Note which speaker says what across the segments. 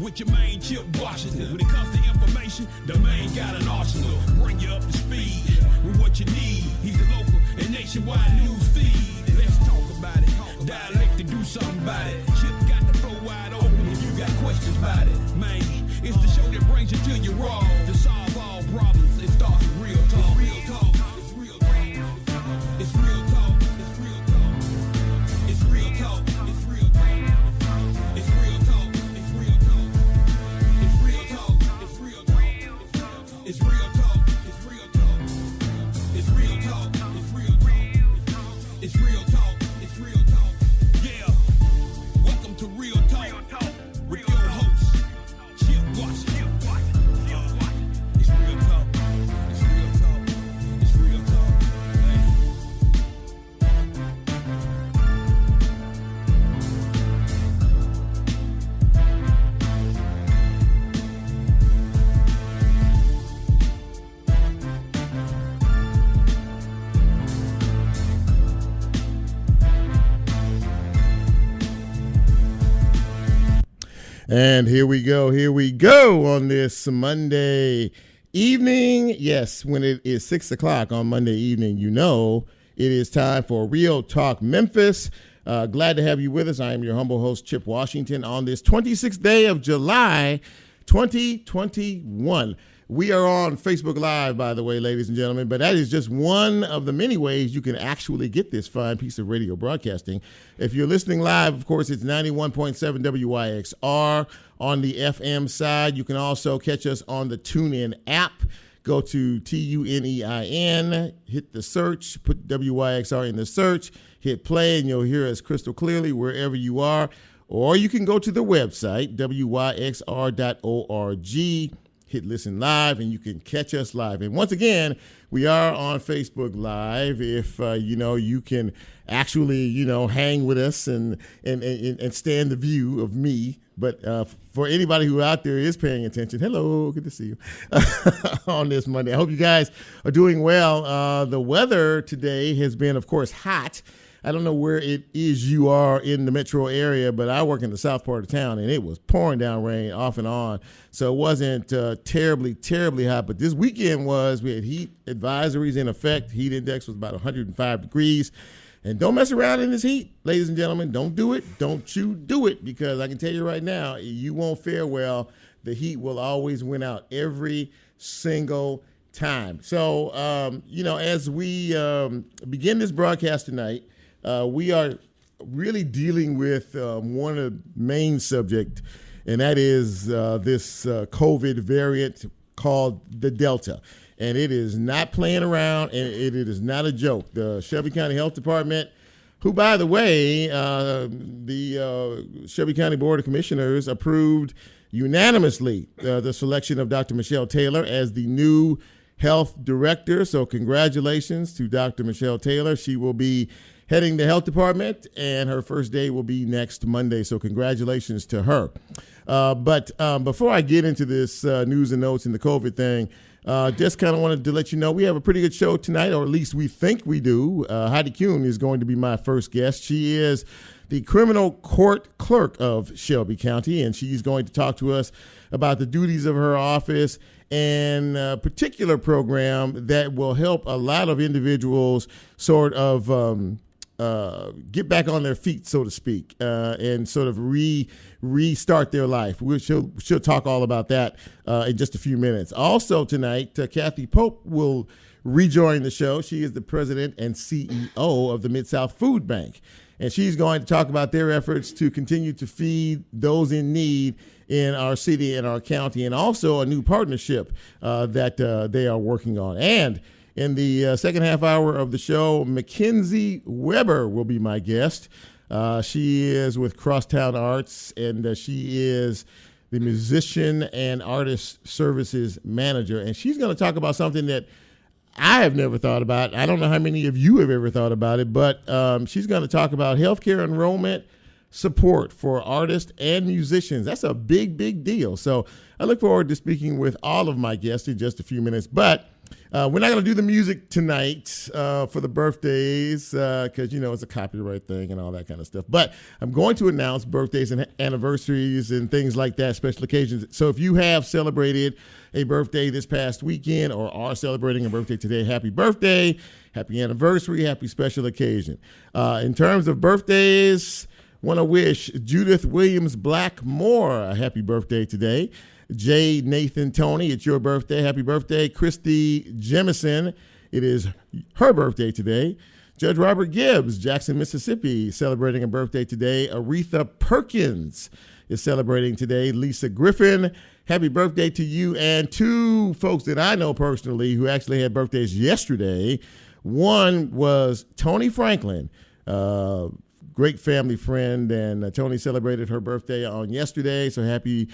Speaker 1: with your main Chip Washington. When it comes to information, the main got an arsenal. Bring you up to speed with what you need. He's a local and nationwide news feed. Let's talk about it. Dialect to do something about it. Chip got the flow wide open if you got questions about it. Man, it's the show that brings you to your raw. To solve all problems, it starts with real talk. Real talk. It's real talk. It's real talk. It's real talk. It's real talk. It's real talk. It's real talk. It's real talk. It's real talk. It's real talk. It's real talk. It's real talk. It's real talk. It's real talk. It's real talk. It's real talk. Yeah. Welcome to Real Talk with your host, Chip Washington. It's real talk. It's real talk. It's real talk.
Speaker 2: And here we go on this Monday evening. Yes, when it is 6 o'clock on Monday evening, you know it is time for Real Talk Memphis. Glad to have you with us. I am your humble host, Chip Washington, on this 26th day of July, 2021. We are on Facebook Live, by the way, ladies and gentlemen, but that is just one of the many ways you can actually get this fine piece of radio broadcasting. If you're listening live, of course, it's 91.7 WYXR on the FM side. You can also catch us on the TuneIn app. Go to TUNEIN, hit the search, put WYXR in the search, hit play, and you'll hear us crystal clearly wherever you are. Or you can go to the website, WYXR.org. Hit listen live, and you can catch us live. And once again, we are on Facebook Live. If you can actually hang with us and stand the view of me. But for anybody who out there is paying attention, hello, good to see you on this Monday. I hope you guys are doing well. The weather today has been, of course, hot. I don't know where it is you are in the metro area, but I work in the south part of town, and it was pouring down rain off and on. So it wasn't terribly hot. But this weekend we had heat advisories in effect. Heat index was about 105 degrees. And don't mess around in this heat, ladies and gentlemen. Don't do it. Don't you do it, because I can tell you right now, you won't fare well. The heat will always win out every single time. So, as we begin this broadcast tonight, we are really dealing with one of the main subject, and that is this COVID variant called the Delta. And it is not playing around, and it is not a joke. The Shelby County Health Department, who, by the way, the Shelby County Board of Commissioners approved unanimously the selection of Dr. Michelle Taylor as the new health director. So congratulations to Dr. Michelle Taylor. She will be heading the health department, and her first day will be next Monday. So congratulations to her. But before I get into this news and notes and the COVID thing, just kind of wanted to let you know we have a pretty good show tonight, or at least we think we do. Heidi Kuhn is going to be my first guest. She is the criminal court clerk of Shelby County, and she's going to talk to us about the duties of her office and a particular program that will help a lot of individuals sort of get back on their feet, so to speak, and sort of restart their life. She'll talk all about that in just a few minutes. Also tonight, Cathy Pope will rejoin the show. She is the president and CEO of the Mid-South Food Bank, and she's going to talk about their efforts to continue to feed those in need in our city and our county, and also a new partnership that they are working on. And in the second half hour of the show, McKenzii Webster will be my guest. She is with Crosstown Arts, and she is the musician and artist services manager. And she's going to talk about something that I have never thought about. I don't know how many of you have ever thought about it, but she's going to talk about healthcare enrollment support for artists and musicians. That's a big deal. So I look forward to speaking with all of my guests in just a few minutes. But We're not going to do the music tonight for the birthdays because, it's a copyright thing and all that kind of stuff. But I'm going to announce birthdays and anniversaries and things like that, special occasions. So if you have celebrated a birthday this past weekend or are celebrating a birthday today, happy birthday, happy anniversary, happy special occasion. In terms of birthdays, want to wish Judith Williams Blackmore a happy birthday today. J. Nathan Tony, it's your birthday. Happy birthday. Christy Jemison, it is her birthday today. Judge Robert Gibbs, Jackson, Mississippi, celebrating a birthday today. Aretha Perkins is celebrating today. Lisa Griffin, happy birthday to you. And two folks that I know personally who actually had birthdays yesterday. One was Tony Franklin, great family friend, and Tony celebrated her birthday on yesterday, so happy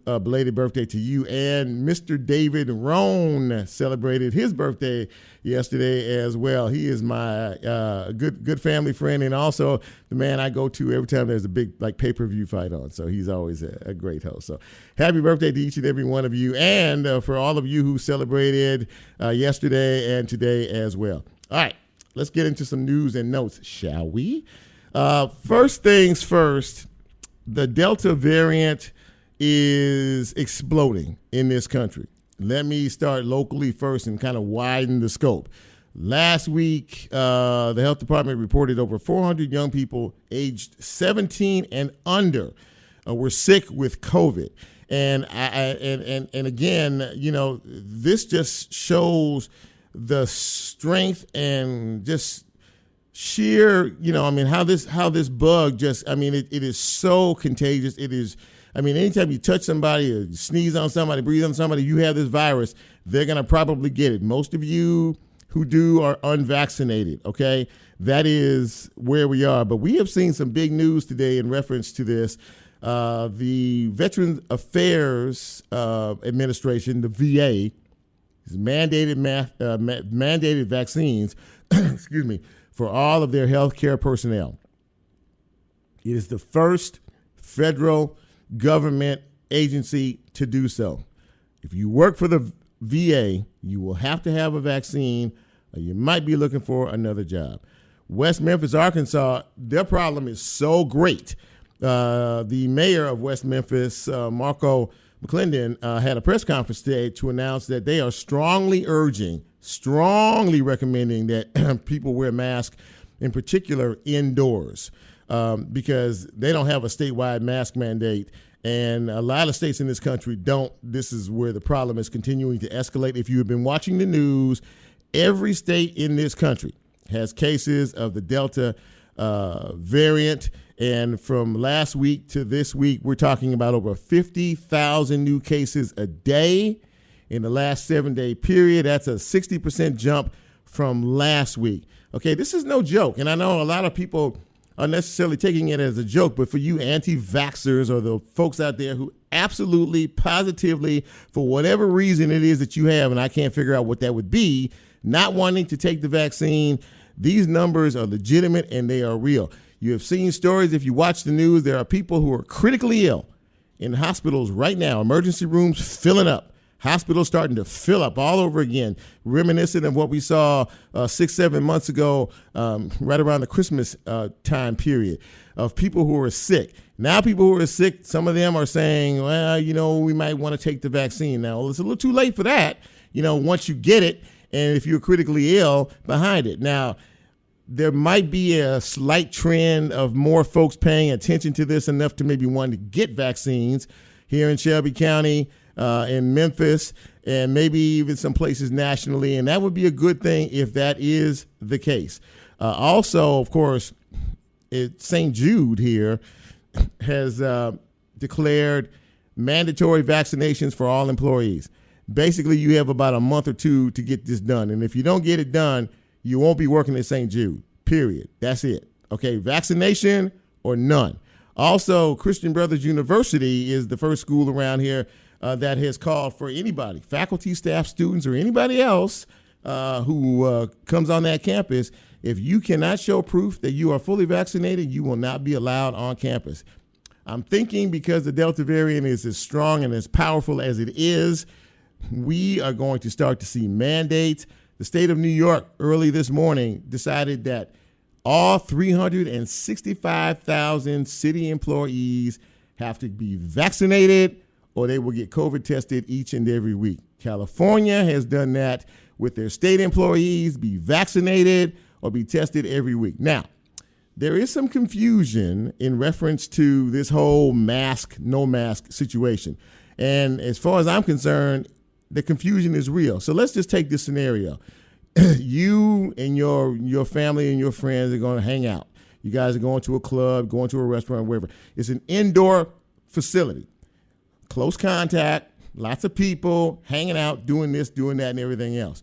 Speaker 2: belated birthday to you. And Mr. David Rohn celebrated his birthday yesterday as well. He is my good family friend, and also the man I go to every time there's a big pay-per-view fight on, so he's always a great host. So happy birthday to each and every one of you, and for all of you who celebrated yesterday and today as well. All right, let's get into some news and notes, shall we? First things first, the Delta variant is exploding in this country. Let me start locally first and kind of widen the scope. Last week, the health department reported over 400 young people aged 17 and under were sick with COVID. And again, this just shows the strength and just sheer, how this bug just, it is so contagious. It is, anytime you touch somebody or sneeze on somebody, breathe on somebody, you have this virus, they're going to probably get it. Most of you who do are unvaccinated, okay? That is where we are. But we have seen some big news today in reference to this. The Veterans Affairs Administration, the VA, has mandated vaccines, excuse me, for all of their healthcare personnel. It is the first federal government agency to do so. If you work for the VA, you will have to have a vaccine, or you might be looking for another job. West Memphis, Arkansas, their problem is so great. The mayor of West Memphis, Marco McClendon, had a press conference today to announce that they are strongly recommending that people wear masks, in particular indoors, because they don't have a statewide mask mandate. And a lot of states in this country don't. This is where the problem is continuing to escalate. If you have been watching the news, every state in this country has cases of the Delta variant. And from last week to this week, we're talking about over 50,000 new cases a day in the last 7-day period. That's a 60% jump from last week. Okay, this is no joke. And I know a lot of people are necessarily taking it as a joke, but for you anti-vaxxers or the folks out there who absolutely, positively, for whatever reason it is that you have, and I can't figure out what that would be, not wanting to take the vaccine, these numbers are legitimate and they are real. You have seen stories, if you watch the news, there are people who are critically ill in hospitals right now, emergency rooms filling up, hospitals starting to fill up all over again, reminiscent of what we saw 6-7 months ago, right around the Christmas time period, of people who are sick. Now people who are sick, some of them are saying, well, we might want to take the vaccine. Now, it's a little too late for that, once you get it, and if you're critically ill behind it. Now, there might be a slight trend of more folks paying attention to this enough to maybe want to get vaccines here in Shelby County, in Memphis, and maybe even some places nationally. And that would be a good thing if that is the case. Also, of course, St. Jude here has declared mandatory vaccinations for all employees. Basically, you have about a month or two to get this done. And if you don't get it done, you won't be working at St. Jude, period. That's it. Okay, vaccination or none. Also, Christian Brothers University is the first school around here that has called for anybody, faculty, staff, students, or anybody else who comes on that campus. If you cannot show proof that you are fully vaccinated, you will not be allowed on campus. I'm thinking because the Delta variant is as strong and as powerful as it is, we are going to start to see mandates. The state of New York early this morning decided that all 365,000 city employees have to be vaccinated or they will get COVID tested each and every week. California has done that with their state employees, be vaccinated or be tested every week. Now, there is some confusion in reference to this whole mask, no mask situation. And as far as I'm concerned, the confusion is real. So let's just take this scenario. You and your family and your friends are going to hang out. You guys are going to a club, going to a restaurant, wherever. It's an indoor facility. Close contact, lots of people hanging out, doing this, doing that, and everything else.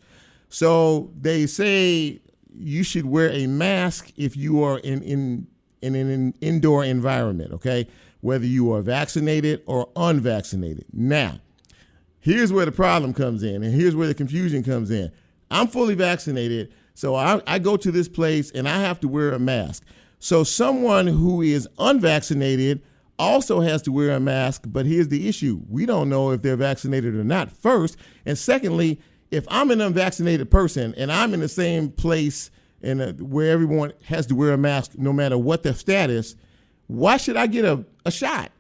Speaker 2: So they say you should wear a mask if you are in an indoor environment, okay? Whether you are vaccinated or unvaccinated. Now, here's where the problem comes in, and here's where the confusion comes in. I'm fully vaccinated, so I go to this place and I have to wear a mask. So someone who is unvaccinated also has to wear a mask, but here's the issue. We don't know if they're vaccinated or not, first. And secondly, if I'm an unvaccinated person and I'm in the same place where everyone has to wear a mask no matter what their status, why should I get a shot?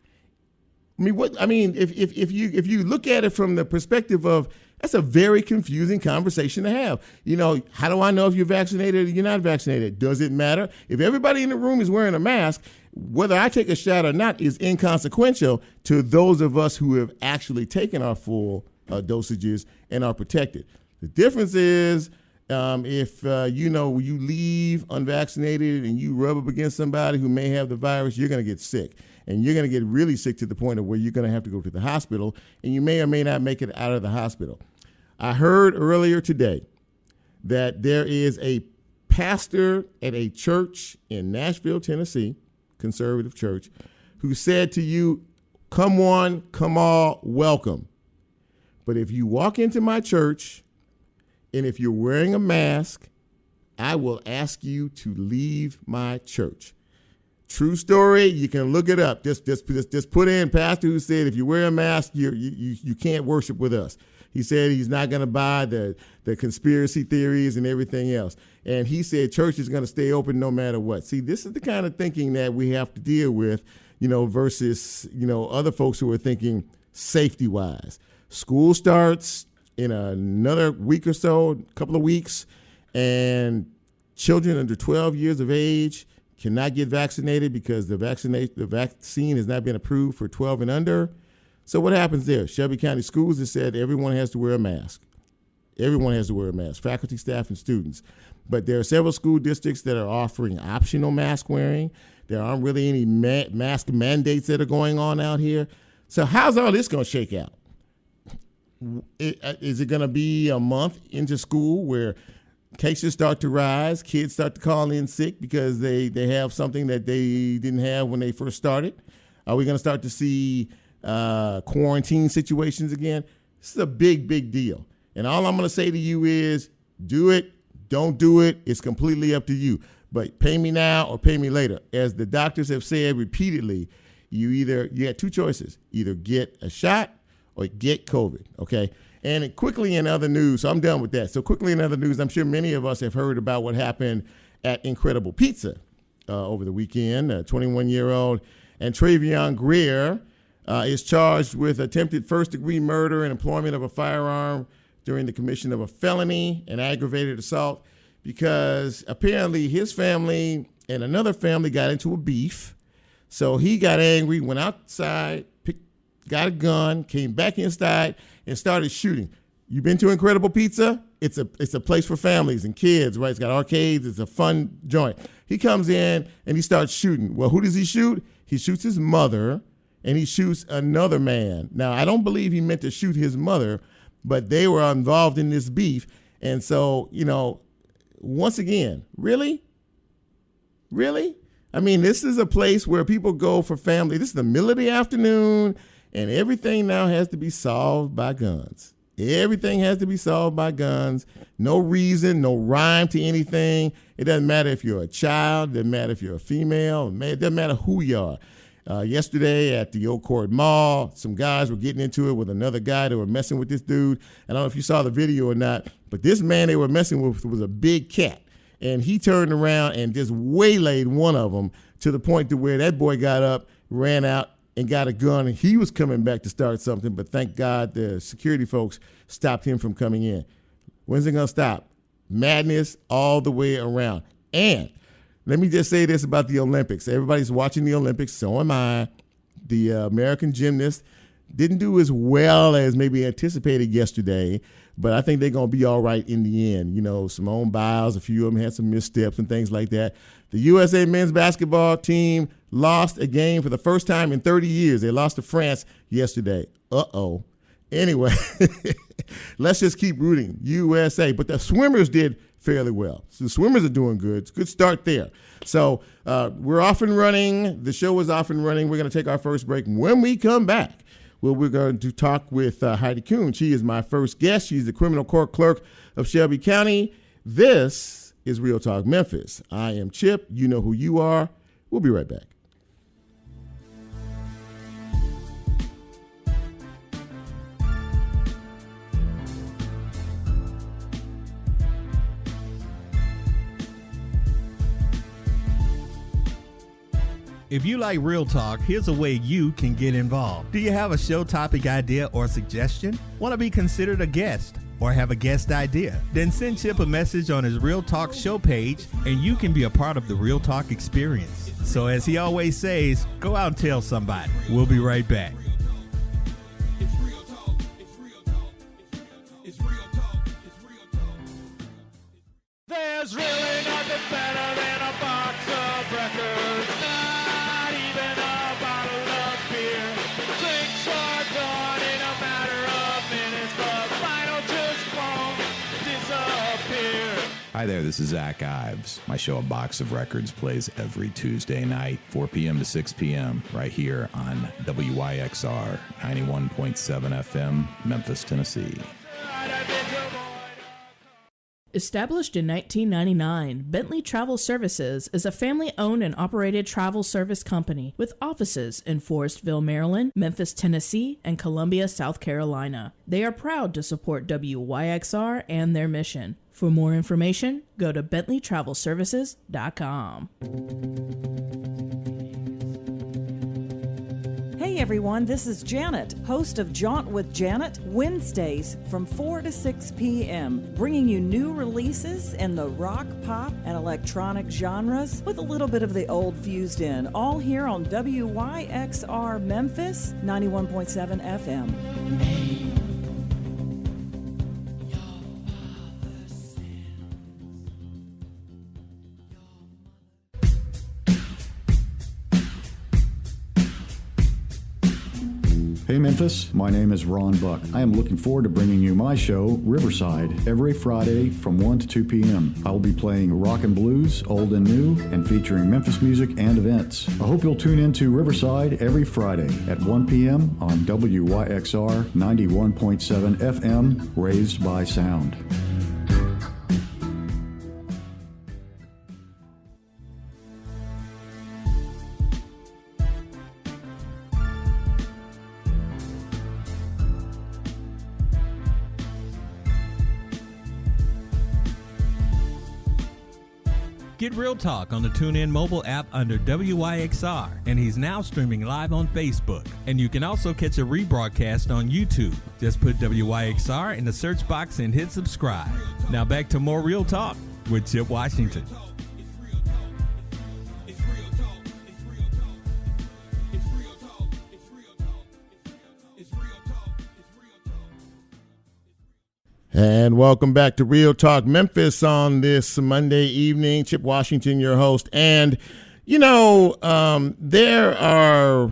Speaker 2: If you look at it from the perspective of, that's a very confusing conversation to have. You know, how do I know if you're vaccinated or you're not vaccinated? Does it matter? If everybody in the room is wearing a mask, whether I take a shot or not is inconsequential to those of us who have actually taken our full dosages and are protected. The difference is if you leave unvaccinated and you rub up against somebody who may have the virus, you're going to get sick. And you're going to get really sick to the point of where you're going to have to go to the hospital, and you may or may not make it out of the hospital. I heard earlier today that there is a pastor at a church in Nashville, Tennessee, conservative church, who said to you, come one, come all, welcome. But if you walk into my church and if you're wearing a mask, I will ask you to leave my church. True story. You can look it up. Just put in pastor who said if you wear a mask, you can't worship with us. He said he's not going to buy the conspiracy theories and everything else. And he said church is going to stay open no matter what. See, this is the kind of thinking that we have to deal with, versus, other folks who are thinking safety wise. School starts in another week or so, a couple of weeks, and children under 12 years of age cannot get vaccinated because the vaccine has not been approved for 12 and under. So what happens there? Shelby County Schools has said everyone has to wear a mask. Everyone has to wear a mask, faculty, staff, and students. But there are several school districts that are offering optional mask wearing. There aren't really any mask mandates that are going on out here. So how's all this going to shake out? Is it going to be a month into school where cases start to rise, kids start to call in sick because they have something that they didn't have when they first started? Are we going to start to see quarantine situations again? This is a big, big deal. And all I'm going to say to you is do it, don't do it. It's completely up to you. But pay me now or pay me later. As the doctors have said repeatedly, you had two choices, either get a shot or get COVID, okay? And quickly in other news, so I'm done with that. So quickly in other news, I'm sure many of us have heard about what happened at Incredible Pizza over the weekend. 21-year-old and Travion Greer is charged with attempted first-degree murder and employment of a firearm during the commission of a felony and aggravated assault because apparently his family and another family got into a beef. So he got angry, went outside, got a gun, came back inside, and started shooting. You been to Incredible Pizza? It's a place for families and kids, right? It's got arcades. It's a fun joint. He comes in and he starts shooting. Well, who does he shoot? He shoots his mother, and he shoots another man. Now, I don't believe he meant to shoot his mother, but they were involved in this beef. And so, once again, really? Really? I mean, this is a place where people go for family. This is the middle of the afternoon, and everything now has to be solved by guns. Everything has to be solved by guns. No reason, no rhyme to anything. It doesn't matter if you're a child. It doesn't matter if you're a female. It doesn't matter who you are. Yesterday at the Old Court Mall, some guys were getting into it with another guy. They were messing with this dude. I don't know if you saw the video or not, but this man they were messing with was a big cat. And he turned around and just waylaid one of them to the point to where that boy got up, ran out, and got a gun. And he was coming back to start something, but thank God the security folks stopped him from coming in. When's it going to stop? Madness all the way around. And let me just say this about the Olympics. Everybody's watching the Olympics. So am I. The American gymnast didn't do as well as maybe anticipated yesterday, but I think they're going to be all right in the end. You know, Simone Biles, a few of them had some missteps and things like that. The USA men's basketball team lost a game for the first time in 30 years. They lost to France yesterday. Uh-oh. Anyway, let's just keep rooting. USA. But the swimmers did fairly well. So the swimmers are doing good. It's a good start there. So we're off and running. The show is off and running. We're going to take our first break. When we come back, we're going to talk with Heidi Kuhn. She is my first guest. She's the criminal court clerk of Shelby County. This is Real Talk Memphis. I am Chip. You know who you are. We'll be right back.
Speaker 3: If you like Real Talk, here's a way you can get involved. Do you have a show topic idea or suggestion? Want to be considered a guest or have a guest idea? Then send Chip a message on his Real Talk show page and you can be a part of the Real Talk experience. So as he always says, go out and tell somebody. We'll be right back.
Speaker 4: There's really nothing better than a box of records. Not even a bottle of beer. Drinks are gone in a matter of minutes, but vinyl just won't disappear.
Speaker 5: Hi there, this is Zach Ives. My show, A Box of Records, plays every Tuesday night, 4 p.m. to 6 p.m., right here on WYXR 91.7 FM, Memphis, Tennessee.
Speaker 6: Established in 1999, Bentley Travel Services is a family-owned and operated travel service company with offices in Forestville, Maryland, Memphis, Tennessee, and Columbia, South Carolina. They are proud to support WYXR and their mission. For more information, go to bentleytravelservices.com.
Speaker 7: Hey everyone, this is Janet, host of Jaunt with Janet, Wednesdays from 4 to 6 p.m., bringing you new releases in the rock, pop, and electronic genres with a little bit of the old fused in, all here on WYXR Memphis 91.7 FM.
Speaker 8: Hey Memphis, my name is Ron Buck. I am looking forward to bringing you my show, Riverside, every Friday from 1 to 2 p.m. I will be playing rock and blues, old and new, and featuring Memphis music and events. I hope you'll tune in to Riverside every Friday at 1 p.m. on WYXR 91.7 FM, Raised by Sound.
Speaker 3: Get Real Talk on the TuneIn mobile app under WYXR, and he's now streaming live on Facebook. And you can also catch a rebroadcast on YouTube. Just put WYXR in the search box and hit subscribe. Now back to more Real Talk with Chip Washington.
Speaker 2: And welcome back to Real Talk Memphis on this Monday evening. Chip Washington, your host. And, you know, there are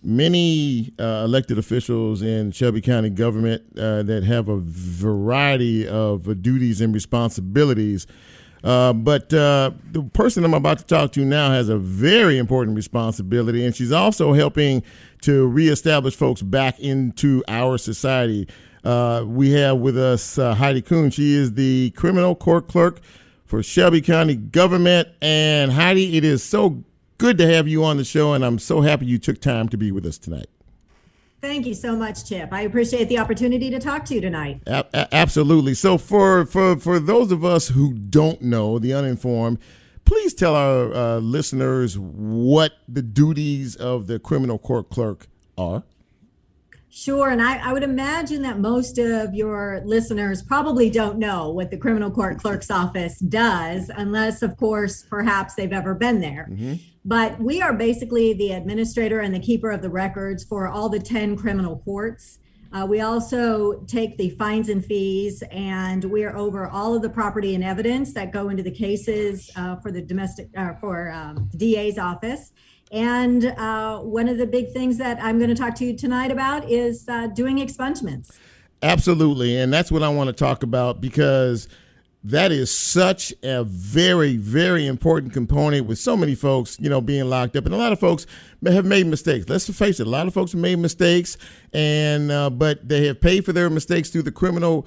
Speaker 2: many elected officials in Shelby County government that have a variety of duties and responsibilities. But the person I'm about to talk to now has a very important responsibility, and she's also helping to reestablish folks back into our society. We have with us Heidi Kuhn. She is the criminal court clerk for Shelby County government. And Heidi, it is so good to have you on the show, and I'm so happy you took time to be with us tonight.
Speaker 9: Thank you so much, Chip. I appreciate the opportunity to talk to you tonight.
Speaker 2: Absolutely. So for those of us who don't know, the uninformed, please tell our listeners what the duties of the criminal court clerk are.
Speaker 9: Sure. And I would imagine that most of your listeners probably don't know what the criminal court clerk's office does, unless, of course, perhaps they've ever been there. Mm-hmm. But we are basically the administrator and the keeper of the records for all the 10 criminal courts. We also take the fines and fees, and we are over all of the property and evidence that go into the cases for the DA's office. And one of the big things that I'm going to talk to you tonight about is doing expungements. Absolutely.
Speaker 2: And that's what I want to talk about, because that is such a very, very important component with so many folks, being locked up. And a lot of folks have made mistakes. Let's face it. A lot of folks have made mistakes, and but they have paid for their mistakes through the criminal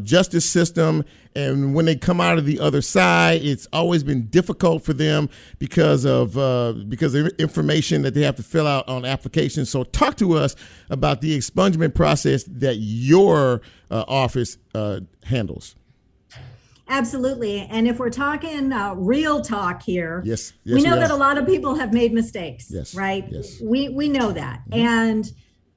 Speaker 2: justice system. And when they come out of the other side, it's always been difficult for them because of information that they have to fill out on applications. So talk to us about the expungement process that your office handles.
Speaker 9: Absolutely. And if we're talking real talk here,
Speaker 2: yes,
Speaker 9: we know that a lot of people have made mistakes,
Speaker 2: yes,
Speaker 9: right?
Speaker 2: Yes.
Speaker 9: We know that. Mm-hmm. And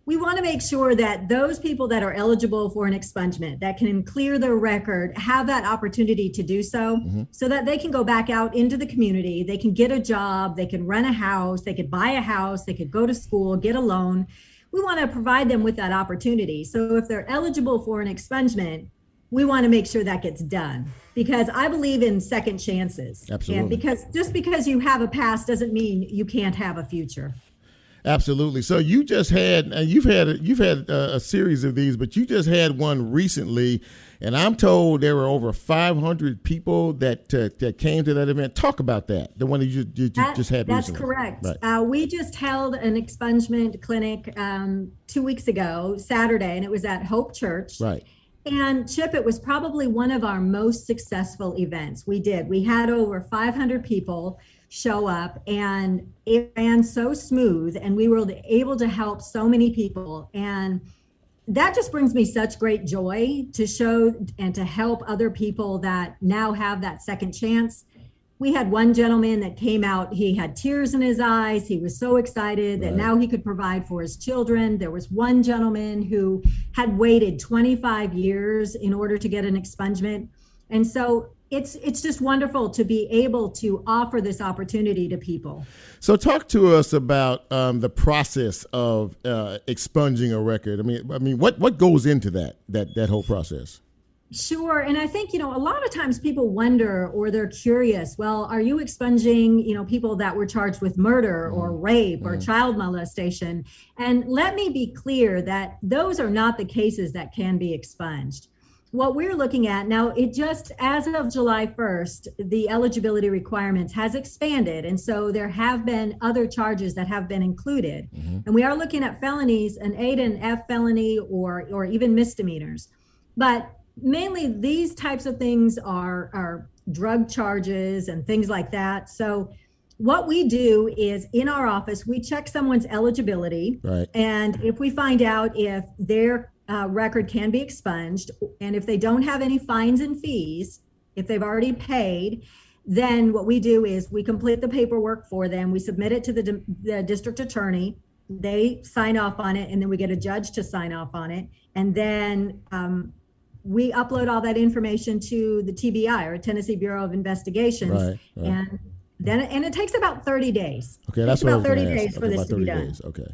Speaker 9: we want to make sure that those people that are eligible for an expungement, that can clear their record, have that opportunity to do so, mm-hmm. so that they can go back out into the community, they can get a job, they can rent a house, they could buy a house, they could go to school, get a loan. We want to provide them with that opportunity. So if they're eligible for an expungement, we want to make sure that gets done, because I believe in second chances.
Speaker 2: Absolutely.
Speaker 9: And because you have a past doesn't mean you can't have a future.
Speaker 2: Absolutely. So you just had, you've had a series of these, but you just had one recently, and I'm told there were over 500 people that came to that event. Talk about that. The one that you just had
Speaker 9: that's
Speaker 2: recently.
Speaker 9: Correct.
Speaker 2: Right.
Speaker 9: We just held an expungement clinic 2 weeks ago, Saturday, and it was at Hope Church.
Speaker 2: Right.
Speaker 9: And Chip, it was probably one of our most successful events. We had over 500 people show up, and it ran so smooth, and we were able to help so many people. And that just brings me such great joy to show and to help other people that now have that second chance. We had one gentleman that came out, he had tears in his eyes. He was so excited that now he could provide for his children. There was one gentleman who had waited 25 years in order to get an expungement. And so it's just wonderful to be able to offer this opportunity to people.
Speaker 2: So talk to us about the process of expunging a record. I mean, what goes into that whole process?
Speaker 9: Sure. And I think, a lot of times people wonder, or they're curious, well, are you expunging, people that were charged with murder or rape or child molestation? And let me be clear that those are not the cases that can be expunged. What we're looking at now, as of July 1st, the eligibility requirements has expanded. And so there have been other charges that have been included. Mm-hmm. And we are looking at felonies, an A to an F felony, or even misdemeanors. But mainly these types of things are drug charges and things like that. So what we do is, in our office, we check someone's eligibility.
Speaker 2: Right.
Speaker 9: And if we find out if their record can be expunged, and if they don't have any fines and fees, if they've already paid, then what we do is we complete the paperwork for them. We submit it to the district attorney. They sign off on it, and then we get a judge to sign off on it. And then we upload all that information to the TBI, or Tennessee Bureau of Investigations.
Speaker 2: Right.
Speaker 9: And it takes about 30 days.
Speaker 2: Okay, that's
Speaker 9: about
Speaker 2: what I was
Speaker 9: 30
Speaker 2: gonna
Speaker 9: days
Speaker 2: ask.
Speaker 9: for this
Speaker 2: about
Speaker 9: to be
Speaker 2: 30
Speaker 9: done.
Speaker 2: days. Okay.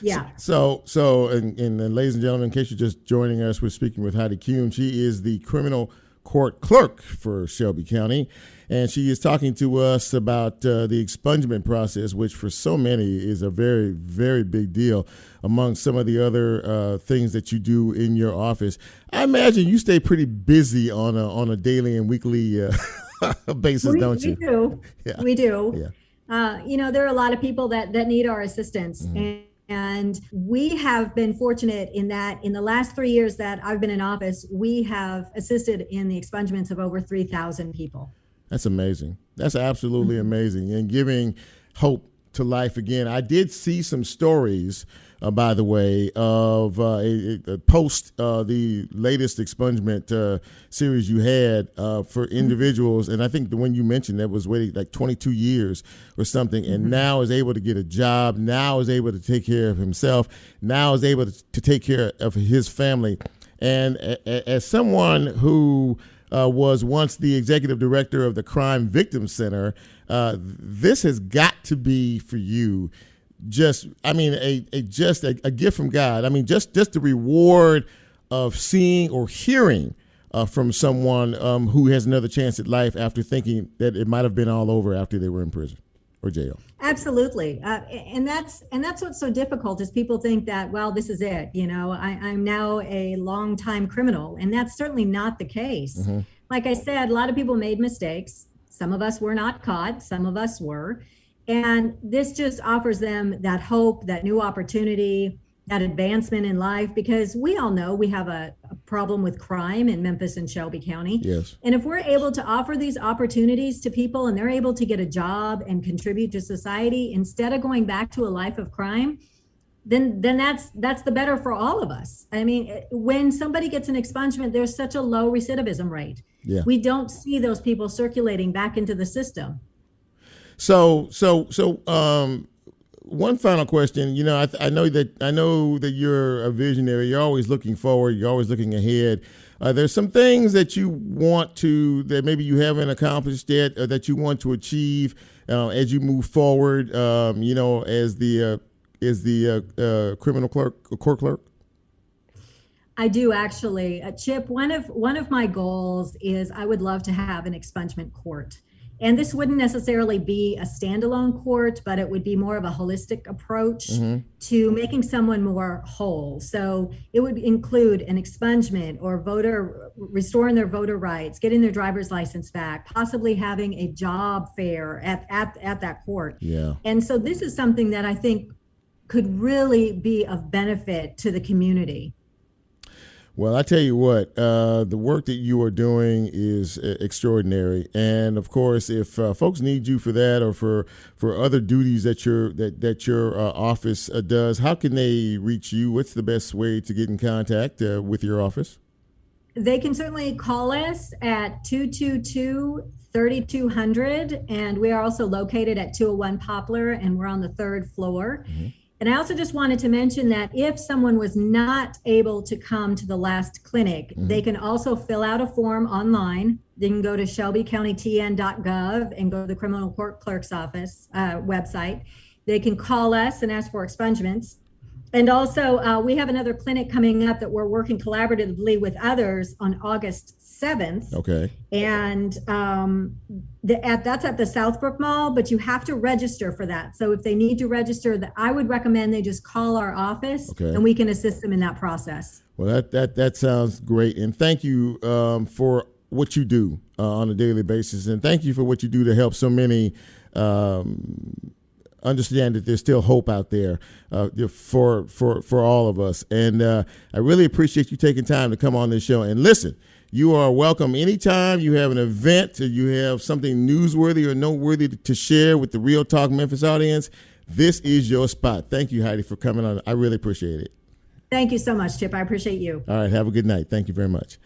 Speaker 9: Yeah.
Speaker 2: So, and ladies and gentlemen, in case you're just joining us, we're speaking with Heidi Kuhn. She is the criminal court clerk for Shelby County, and she is talking to us about the expungement process, which for so many is a very, very big deal, among some of the other things that you do in your office. I imagine you stay pretty busy on a daily and weekly basis, don't you?
Speaker 9: We do.
Speaker 2: Yeah.
Speaker 9: We do.
Speaker 2: Yeah.
Speaker 9: There are a lot of people that need our assistance. Mm-hmm. And we have been fortunate in that in the last 3 years that I've been in office, we have assisted in the expungements of over 3,000 people.
Speaker 2: That's amazing. That's absolutely amazing. And giving hope to life again. I did see some stories, by the way, of post the latest expungement series you had for individuals, and I think the one you mentioned that was waiting like 22 years or something, and now is able to get a job, now is able to take care of himself, now is able to take care of his family. And as someone who was once the executive director of the Crime Victim Center, this has got to be for you just, I mean, a gift from God. I mean, just the reward of seeing or hearing from someone who has another chance at life after thinking that it might have been all over after they were in prison or jail.
Speaker 9: Absolutely. And that's what's so difficult is people think that, well, this is it. You know, I'm now a longtime criminal, and that's certainly not the case. Mm-hmm. Like I said, a lot of people made mistakes. Some of us were not caught. Some of us were. And this just offers them that hope, that new opportunity, that advancement in life, because we all know we have a problem with crime in Memphis and Shelby County. Yes. And if we're able to offer these opportunities to people and they're able to get a job and contribute to society instead of going back to a life of crime, then that's the better for all of us. I mean, when somebody gets an expungement, there's such a low recidivism rate. Yeah. We don't see those people circulating back into the system.
Speaker 2: So one final question. You know, I know that you're a visionary. You're always looking forward. You're always looking ahead. There's some things that you want to, that maybe you haven't accomplished yet, or that you want to achieve as you move forward. You know, as the criminal clerk, court clerk.
Speaker 9: I do actually, Chip. One of my goals is I would love to have an expungement court. And this wouldn't necessarily be a standalone court, but it would be more of a holistic approach to making someone more whole. So it would include an expungement or restoring their voter rights, getting their driver's license back, possibly having a job fair at that court. Yeah. And so this is something that I think could really be of benefit to the community.
Speaker 2: Well, I tell you what, the work that you are doing is extraordinary, and of course, if folks need you for that or for other duties that your office does, how can they reach you? What's the best way to get in contact with your office?
Speaker 9: They can certainly call us at 222-3200, and we are also located at 201 Poplar, and we're on the 3rd floor. Mm-hmm. And I also just wanted to mention that if someone was not able to come to the last clinic, they can also fill out a form online. They can go to shelbycountytn.gov and go to the criminal court clerk's office website. They can call us and ask for expungements. And also, we have another clinic coming up that we're working collaboratively with others on August 7th. Okay. And that's at the Southbrook Mall, but you have to register for that. So if they need to register, I would recommend they just call our office, and we can assist them in that process. Well,
Speaker 2: that sounds great. And thank you for what you do on a daily basis. And thank you for what you do to help so many understand that there's still hope out there for all of us. And I really appreciate you taking time to come on this show. And listen, you are welcome anytime you have an event or you have something newsworthy or noteworthy to share with the Real Talk Memphis audience. This is your spot. Thank you, Heidi, for coming on. I really appreciate it.
Speaker 9: Thank you so much, Chip. I appreciate you.
Speaker 2: All right. Have a good night. Thank you very much.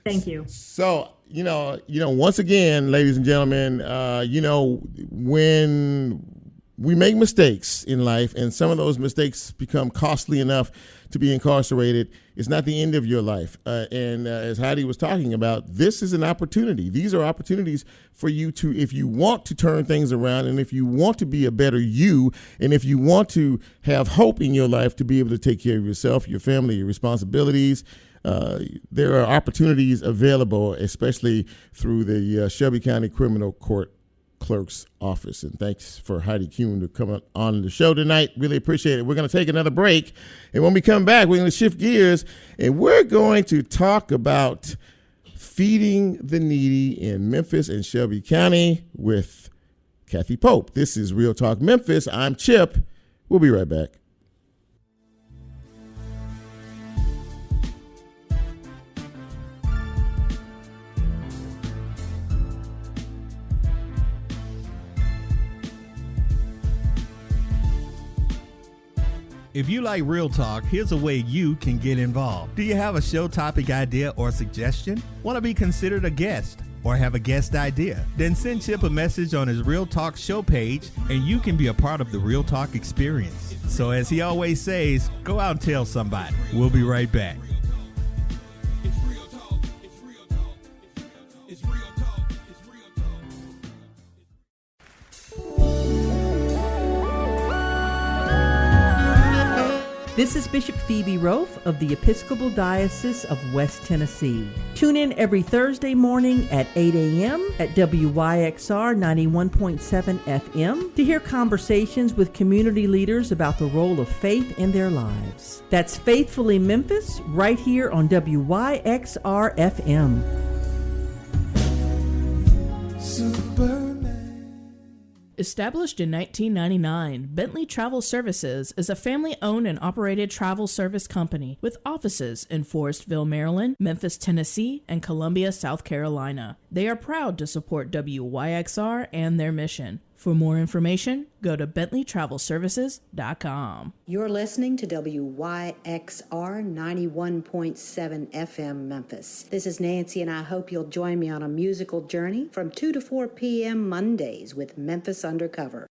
Speaker 9: Thank you.
Speaker 2: So, once again, ladies and gentlemen, when we make mistakes in life and some of those mistakes become costly enough to be incarcerated, it's not the end of your life. And as Heidi was talking about, this is an opportunity. These are opportunities for you to, if you want to turn things around and if you want to be a better you, and if you want to have hope in your life to be able to take care of yourself, your family, your responsibilities, there are opportunities available, especially through the Shelby County Criminal Court Clerk's office. And thanks for Heidi Kuhn to come on the show tonight. Really appreciate it. We're going to take another break, and when we come back, we're going to shift gears and we're going to talk about feeding the needy in Memphis and Shelby County with Cathy Pope. This is Real Talk Memphis. I'm Chip. We'll be right back.
Speaker 3: If you like Real Talk, here's a way you can get involved. Do you have a show topic idea or suggestion? Want to be considered a guest or have a guest idea? Then send Chip a message on his Real Talk show page and you can be a part of the Real Talk experience. So as he always says, go out and tell somebody. We'll be right back.
Speaker 10: This is Bishop Phoebe Rofe of the Episcopal Diocese of West Tennessee. Tune in every Thursday morning at 8 a.m. at WYXR 91.7 FM to hear conversations with community leaders about the role of faith in their lives. That's Faithfully Memphis, right here on WYXR FM.
Speaker 6: Established in 1999, Bentley Travel Services is a family-owned and operated travel service company with offices in Forestville, Maryland, Memphis, Tennessee, and Columbia, South Carolina. They are proud to support WYXR and their mission. For more information, go to bentleytravelservices.com.
Speaker 11: You're listening to WYXR 91.7 FM Memphis. This is Nancy, and I hope you'll join me on a musical journey from 2 to 4 p.m. Mondays with Memphis Undercover.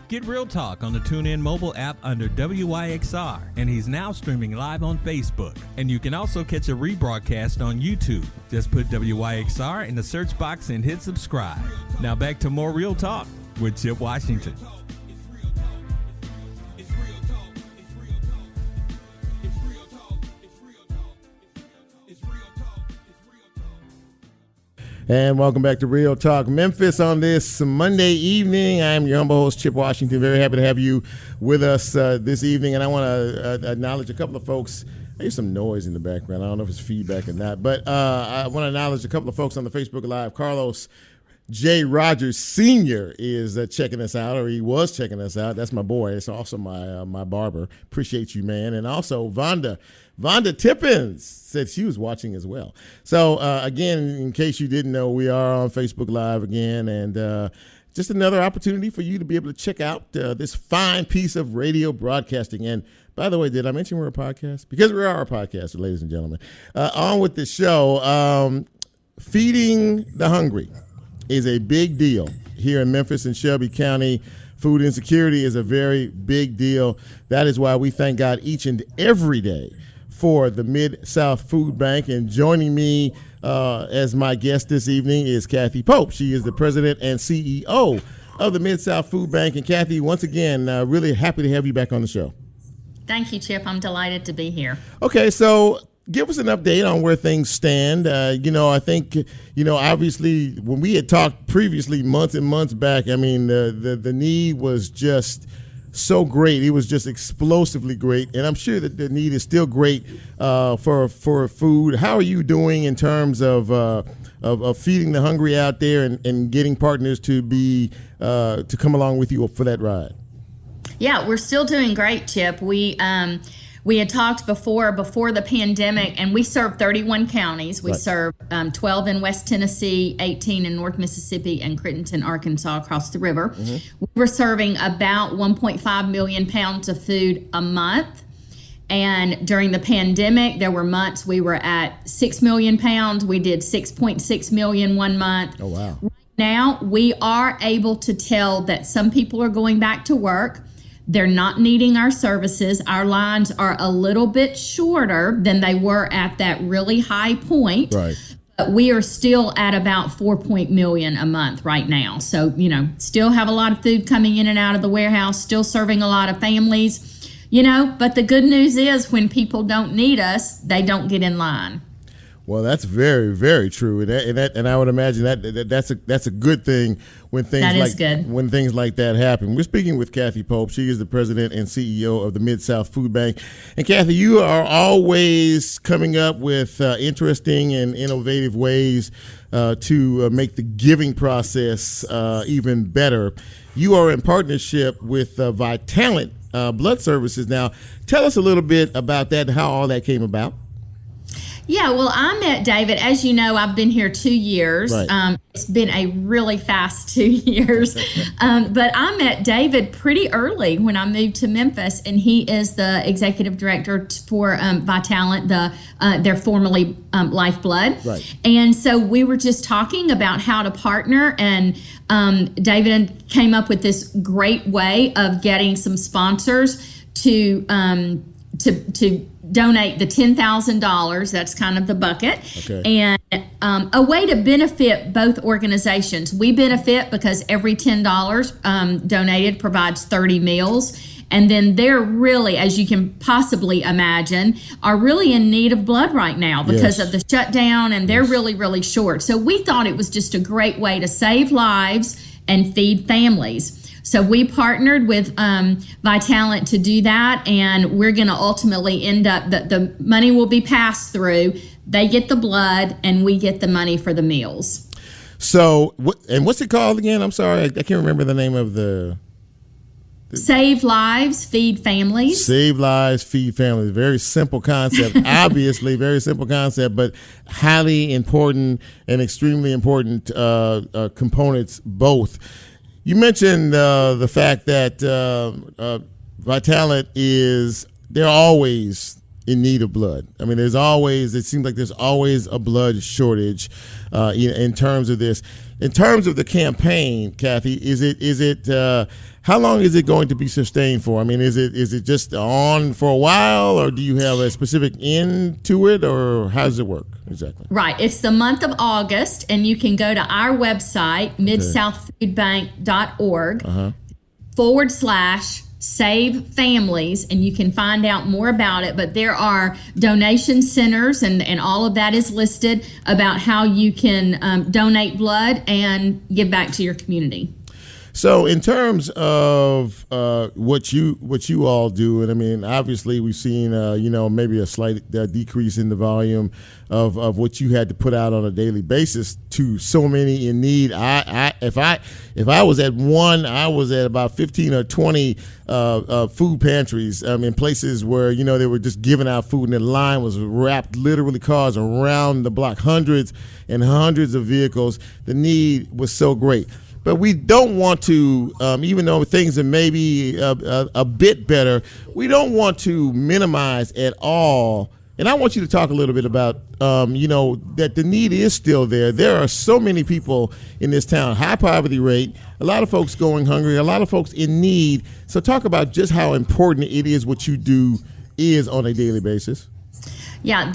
Speaker 3: Get Real Talk on the TuneIn mobile app under WYXR, and he's now streaming live on Facebook. And you can also catch a rebroadcast on YouTube. Just put WYXR in the search box and hit subscribe. Now back to more Real Talk with Chip Washington.
Speaker 2: And welcome back to Real Talk Memphis on this Monday evening. I'm your humble host, Chip Washington. Very happy to have you with us this evening. And I want to acknowledge a couple of folks. There's some noise in the background. I don't know if it's feedback or not. But I want to acknowledge a couple of folks on the Facebook Live. Carlos J. Rogers Sr. is checking us out, or he was checking us out. That's my boy. It's also my barber. Appreciate you, man. And also Vonda Tippins said she was watching as well. So, again, in case you didn't know, we are on Facebook Live again, and just another opportunity for you to be able to check out this fine piece of radio broadcasting. And by the way, did I mention we're a podcast? Because we are a podcast, ladies and gentlemen. On with the show, feeding the hungry is a big deal here in Memphis and Shelby County. Food insecurity is a very big deal. That is why we thank God each and every day for the Mid-South Food Bank. And joining me as my guest this evening is Cathy Pope. She is the president and CEO of the Mid-South Food Bank. And Cathy, once again, really happy to have you back on the show.
Speaker 12: Thank you, Chip. I'm delighted to be here.
Speaker 2: Okay, so give us an update on where things stand. I think, obviously when we had talked previously months and months back, I mean, the need was just so great. It was just explosively great. And I'm sure that the need is still great for food. How are you doing in terms of feeding the hungry out there and getting partners to be to come along with you for that ride?
Speaker 12: Yeah, we're still doing great, Chip. We had talked before the pandemic, and we serve 31 counties. We
Speaker 2: Right.
Speaker 12: serve 12 in West Tennessee, 18 in North Mississippi, and Crittenton, Arkansas, across the river.
Speaker 2: Mm-hmm.
Speaker 12: We were serving about 1.5 million pounds of food a month. And during the pandemic, there were months we were at 6 million pounds. We did 6.6 million one month.
Speaker 2: Oh, wow.
Speaker 12: Right now, we are able to tell that some people are going back to work. They're not needing our services. Our lines are a little bit shorter than they were at that really high point.
Speaker 2: Right.
Speaker 12: But we are still at about 4 million a month right now. So, still have a lot of food coming in and out of the warehouse, still serving a lot of families, but the good news is when people don't need us, they don't get in line.
Speaker 2: Well, that's very, very true, and I would imagine that's a good thing when things like that happen. We're speaking with Cathy Pope. She is the president and CEO of the Mid-South Food Bank. And Cathy, you are always coming up with interesting and innovative ways to make the giving process even better. You are in partnership with Vitalant Blood Services. Now, tell us a little bit about that and how all that came about.
Speaker 12: Yeah, well, I met David. As you know, I've been here 2 years.
Speaker 2: Right.
Speaker 12: It's been a really fast 2 years. But I met David pretty early when I moved to Memphis, and he is the executive director for Vitalant, their formerly Lifeblood.
Speaker 2: Right.
Speaker 12: And so we were just talking about how to partner, and David came up with this great way of getting some sponsors to donate the $10,000. That's kind of the bucket.
Speaker 2: Okay.
Speaker 12: And a way to benefit both organizations. We benefit because every $10 donated provides 30 meals. And then they're really, as you can possibly imagine, are really in need of blood right now because of the shutdown, and they're really, really short. So we thought it was just a great way to save lives and feed families. So we partnered with Vitalant to do that, and we're going to ultimately end up that the money will be passed through. They get the blood, and we get the money for the meals.
Speaker 2: So, what's it called again? I'm sorry, I can't remember the name of the.
Speaker 12: Save lives, feed families.
Speaker 2: Save lives, feed families. Very simple concept. Obviously, very simple concept, but highly important and extremely important components both. You mentioned the fact that Vitalant they're always in need of blood. I mean, it seems like there's always a blood shortage in terms of this. In terms of the campaign, Cathy, is it how long is it going to be sustained for? I mean, is it just on for a while, or do you have a specific end to it, or how does it work exactly?
Speaker 12: Right. It's the month of August, and you can go to our website, midsouthfoodbank.org /save families, and you can find out more about it. But there are donation centers, and all of that is listed about how you can donate blood and give back to your community.
Speaker 2: So in terms of what you all do, and I mean, obviously we've seen maybe a slight decrease in the volume of what you had to put out on a daily basis to so many in need. If I was at one, I was at about 15 or 20 food pantries in places where they were just giving out food, and the line was wrapped, literally cars around the block, hundreds and hundreds of vehicles. The need was so great. But we don't want to, even though things are maybe a bit better, we don't want to minimize at all. And I want you to talk a little bit about, that the need is still there. There are so many people in this town, high poverty rate, a lot of folks going hungry, a lot of folks in need. So talk about just how important it is what you do is on a daily basis.
Speaker 12: Yeah,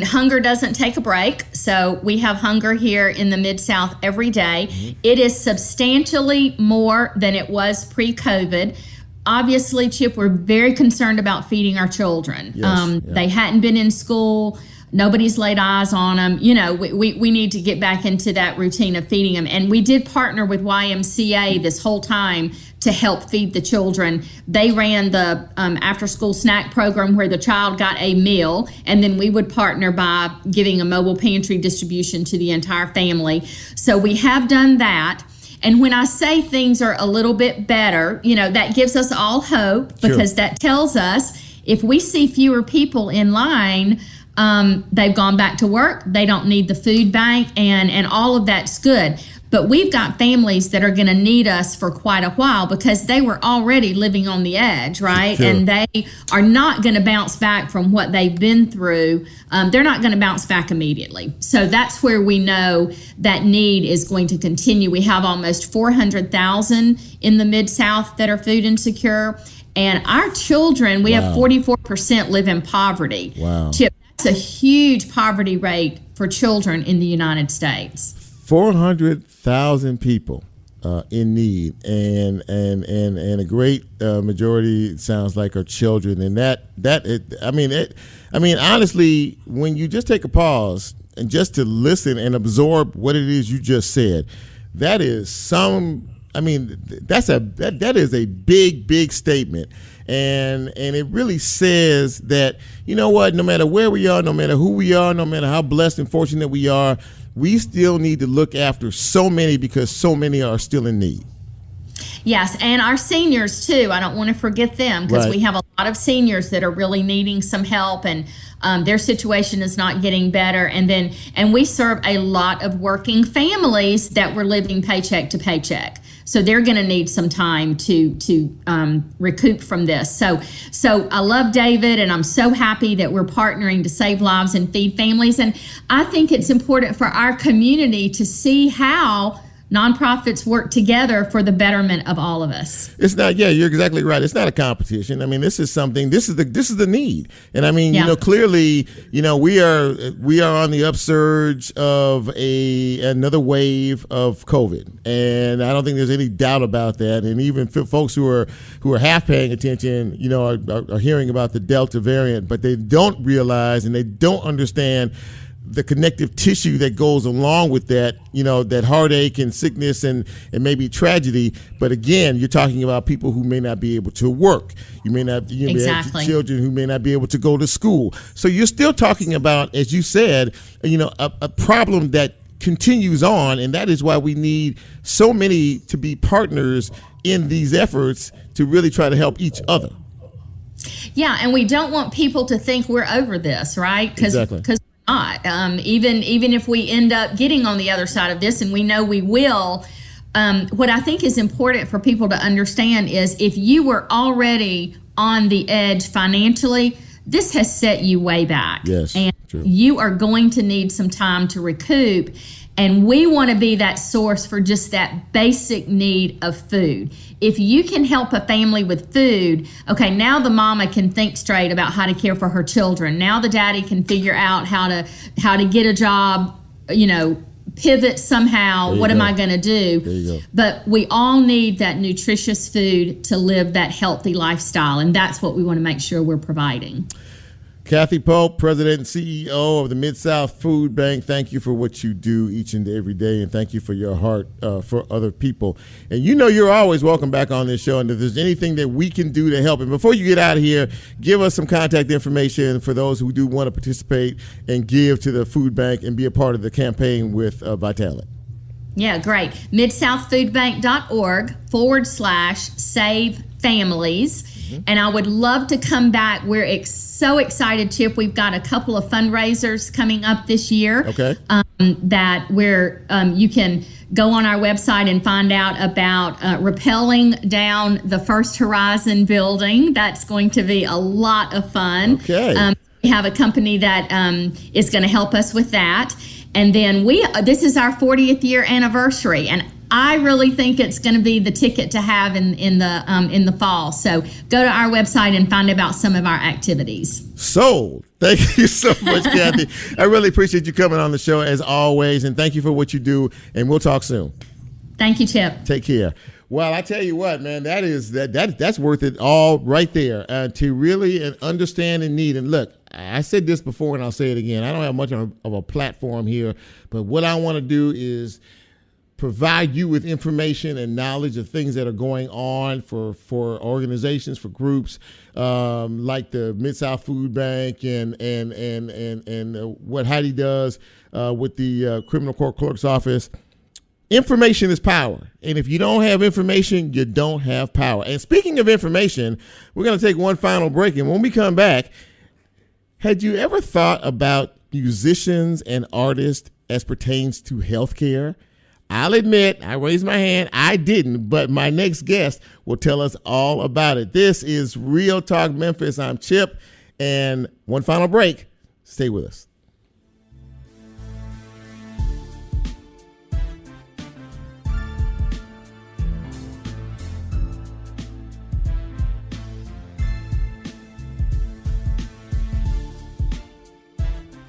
Speaker 12: hunger doesn't take a break. So we have hunger here in the Mid-South every day. Mm-hmm. It is substantially more than it was pre-COVID. Obviously, Chip, we're very concerned about feeding our children.
Speaker 2: Yes,
Speaker 12: They hadn't been in school. Nobody's laid eyes on them. We need to get back into that routine of feeding them. And we did partner with YMCA this whole time to help feed the children. They ran the after-school snack program where the child got a meal, and then we would partner by giving a mobile pantry distribution to the entire family. So we have done that. And when I say things are a little bit better, that gives us all hope, because that tells us if we see fewer people in line, they've gone back to work, they don't need the food bank, and all of that's good. But we've got families that are going to need us for quite a while because they were already living on the edge, right?
Speaker 2: Sure.
Speaker 12: And they are not going to bounce back from what they've been through. They're not going to bounce back immediately. So that's where we know that need is going to continue. We have almost 400,000 in the Mid-South that are food insecure. And our children, we have 44% live in poverty.
Speaker 2: Wow.
Speaker 12: Chip, that's a huge poverty rate for children in the United States.
Speaker 2: 400,000 people in need, and a great majority, it sounds like, are children. And honestly, when you just take a pause and just to listen and absorb what it is you just said, that is that is a big statement. And it really says that, no matter where we are, no matter who we are, no matter how blessed and fortunate we are, we still need to look after so many, because so many are still in need.
Speaker 12: Yes, and our seniors too. I don't want to forget them because we have a lot of seniors that are really needing some help, and their situation is not getting better. And we serve a lot of working families that were living paycheck to paycheck. So they're going to need some time to recoup from this. So I love David, and I'm so happy that we're partnering to save lives and feed families. And I think it's important for our community to see how nonprofits work together for the betterment of all of us.
Speaker 2: It's not, you're exactly right. It's not a competition. I mean, this is the need. And I mean, clearly, we are on the upsurge of another wave of COVID. And I don't think there's any doubt about that. And even folks who are half paying attention, are hearing about the Delta variant, but they don't realize and they don't understand the connective tissue that goes along with that, that heartache and sickness and maybe tragedy. But again, you're talking about people who may not be able to work. You may not, have children who may not be able to go to school. So you're still talking about, as you said, a problem that continues on. And that is why we need so many to be partners in these efforts to really try to help each other.
Speaker 12: Yeah. And we don't want people to think we're over this, right? Because not. Even if we end up getting on the other side of this, and we know we will, what I think is important for people to understand is if you were already on the edge financially, this has set you way back.
Speaker 2: Yes,
Speaker 12: and
Speaker 2: true.
Speaker 12: You are going to need some time to recoup. And we want to be that source for just that basic need of food. If you can help a family with food, okay, now the mama can think straight about how to care for her children. Now the daddy can figure out how to get a job, pivot somehow. What am I going to do?
Speaker 2: There you go.
Speaker 12: But we all need that nutritious food to live that healthy lifestyle, and that's what we want to make sure we're providing.
Speaker 2: Cathy Pope, President and CEO of the Mid-South Food Bank, thank you for what you do each and every day, and thank you for your heart for other people. And you're always welcome back on this show, and if there's anything that we can do to help, and before you get out of here, give us some contact information for those who do want to participate and give to the food bank and be a part of the campaign with Vitalant.
Speaker 12: Yeah, great. MidSouthFoodBank.org/save families. And I would love to come back. We're so excited, Chip. We've got a couple of fundraisers coming up this year.
Speaker 2: Okay.
Speaker 12: That you can go on our website and find out about rappelling down the First Horizon building. That's going to be a lot of fun.
Speaker 2: Okay.
Speaker 12: We have a company that is going to help us with that. And then this is our 40th year anniversary, and I really think it's going to be the ticket to have in the fall. So go to our website and find out about some of our activities.
Speaker 2: Sold. Thank you so much, Cathy. I really appreciate you coming on the show as always, and thank you for what you do. And we'll talk soon.
Speaker 12: Thank you, Chip.
Speaker 2: Take care. Well, I tell you what, man, that's worth it all right there to really understand and need. And look, I said this before and I'll say it again. I don't have much of a platform here, but what I want to do is provide you with information and knowledge of things that are going on for organizations, for groups like the Mid-South Food Bank and what Heidi does with the Criminal Court Clerk's Office. Information is power. And if you don't have information, you don't have power. And speaking of information, we're going to take one final break. And when we come back, had you ever thought about musicians and artists as pertains to healthcare? I'll admit, I raised my hand, I didn't, but my next guest will tell us all about it. This is Real Talk Memphis. I'm Chip, and one final break. Stay with us.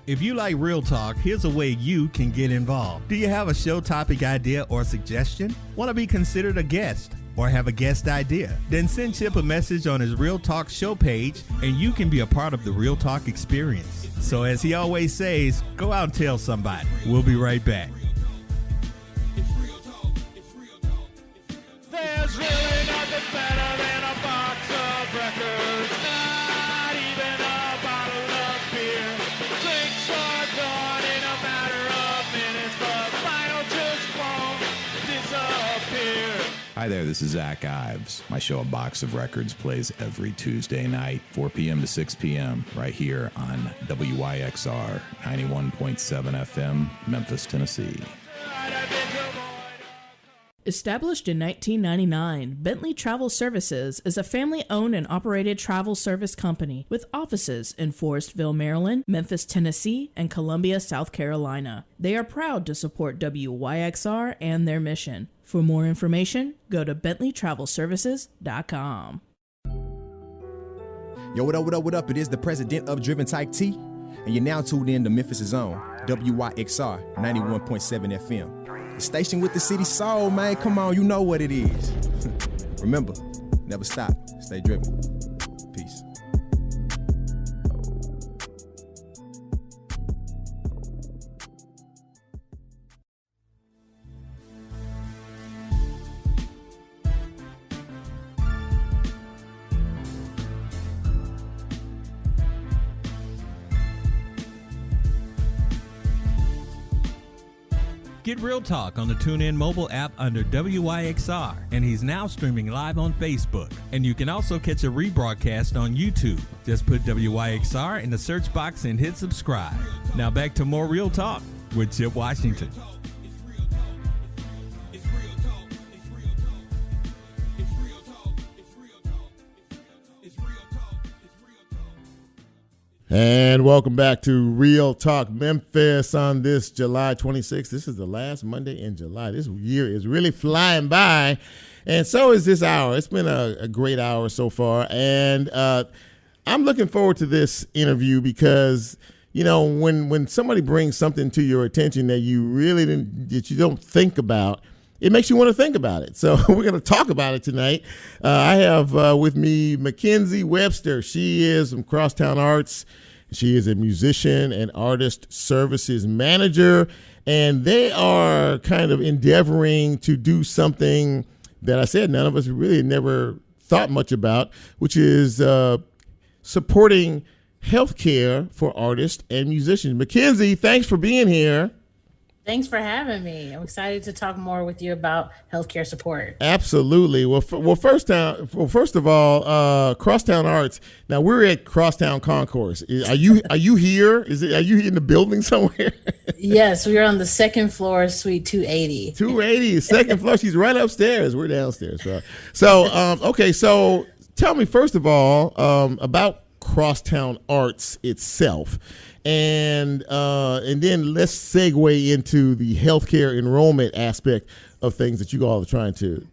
Speaker 3: If you like Real Talk, here's a way you can get involved. Do you have a show topic idea or suggestion? Want to be considered a guest or have a guest idea? Then send Chip a message on his Real Talk show page and you can be a part of the Real Talk experience. So as he always says, go out and tell somebody. We'll be right back.
Speaker 4: There's really nothing better than a box of records. Not even a bottle of beer. Drinks are gone in a matter of minutes, but vinyl just won't disappear.
Speaker 5: Hi there, this is Zach Ives. My show, A Box of Records, plays every Tuesday night, 4 p.m. to 6 p.m., right here on WYXR 91.7 FM, Memphis, Tennessee.
Speaker 6: Established in 1999, Bentley Travel Services is a family-owned and operated travel service company with offices in Forestville, Maryland, Memphis, Tennessee, and Columbia, South Carolina. They are proud to support WYXR and their mission. For more information, go to bentleytravelservices.com.
Speaker 13: Yo, what up? It is the president of Driven Type T, and you're now tuned in to Memphis' own WYXR 91.7 FM. The station with the city soul, man. Come on, you know what it is. Remember, never stop. Stay driven. Peace.
Speaker 3: Get Real Talk on the TuneIn mobile app under WYXR, and he's now streaming live on Facebook. And you can also catch a rebroadcast on YouTube. Just put WYXR in the search box and hit subscribe. Now back to more Real Talk with Chip Washington.
Speaker 2: And welcome back to Real Talk Memphis on this July 26th. This is the last Monday in July. This year is really flying by, and so is this hour. It's been a great hour so far, and I'm looking forward to this interview because, you know, when somebody brings something to your attention that you really that you don't think about, it makes you want to think about it. So we're going to talk about it tonight. I have with me McKenzii Webster. She is from Crosstown Arts. She is a musician and artist services manager, and they are kind of endeavoring to do something that I said none of us really never thought much about, which is supporting healthcare for artists and musicians. McKenzii, thanks for being here.
Speaker 14: Thanks for having me. I'm excited to talk more with you about healthcare support.
Speaker 2: Absolutely. Well, first of all, Crosstown Arts. Now we're at Crosstown Concourse. Are you here? Are you in the building somewhere?
Speaker 14: Yes, we are on the second floor, Suite 280.
Speaker 2: 280, second floor. She's right upstairs. We're downstairs. So, okay. So, tell me first of all about Crosstown Arts itself. And then let's segue into the healthcare enrollment aspect of things that you all are trying to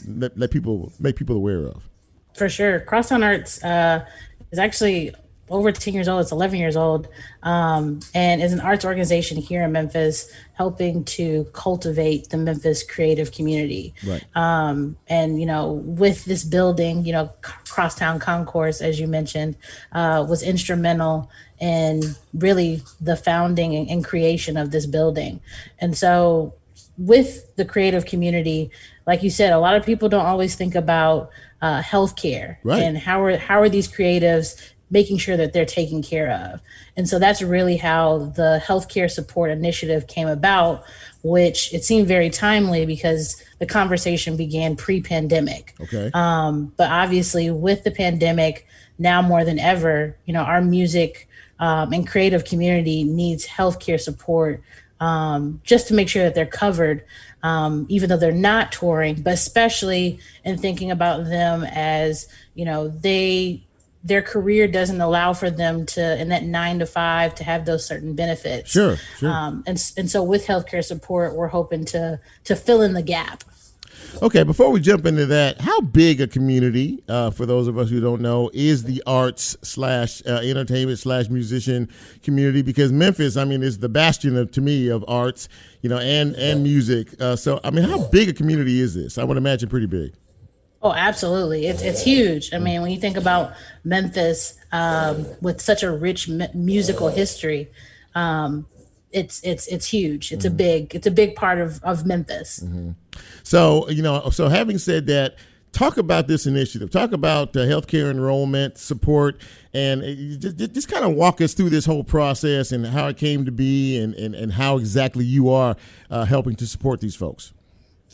Speaker 2: let people make people aware of.
Speaker 14: For sure, Crosstown Arts is actually over 10 years old. It's 11 years old, and is an arts organization here in Memphis, helping to cultivate the Memphis creative community.
Speaker 2: Right.
Speaker 14: And you know, with this building, you know, Crosstown Concourse, as you mentioned, was instrumental in really the founding and creation of this building. And so with the creative community, like you said, a lot of people don't always think about healthcare, right, and how are these creatives making sure that they're taken care of. And so that's really how the healthcare support initiative came about, which it seemed very timely because the conversation began pre-pandemic.
Speaker 2: Okay.
Speaker 14: But obviously with the pandemic, now more than ever, you know, our music and creative community needs healthcare support just to make sure that they're covered, even though they're not touring, but especially in thinking about them as, you know, their career doesn't allow for them to, in that 9 to 5, to have those certain benefits.
Speaker 2: Sure.
Speaker 14: And so with healthcare support, we're hoping to fill in the gap.
Speaker 2: Okay, before we jump into that, how big a community, for those of us who don't know, is the arts / entertainment / musician community? Because Memphis, I mean, is the bastion to me of arts, you know, and music. So, I mean, how big a community is this? I would imagine pretty big.
Speaker 14: Oh, absolutely. It's huge. I mean, when you think about Memphis with such a rich musical history, it's huge. It's a big part of Memphis.
Speaker 2: Mm-hmm. So, you know, so having said that, talk about this initiative. Talk about healthcare enrollment support, and just kind of walk us through this whole process and how it came to be, and how exactly you are helping to support these folks.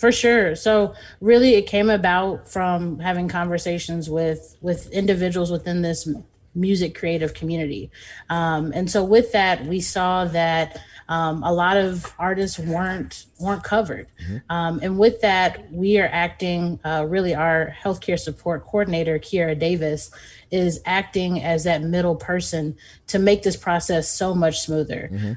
Speaker 14: For sure. So really it came about from having conversations with individuals within this music creative community. And so with that, we saw that a lot of artists weren't covered. And with that, we are acting, really our healthcare support coordinator, Kiera Davis, is acting as that middle person to make this process so much smoother.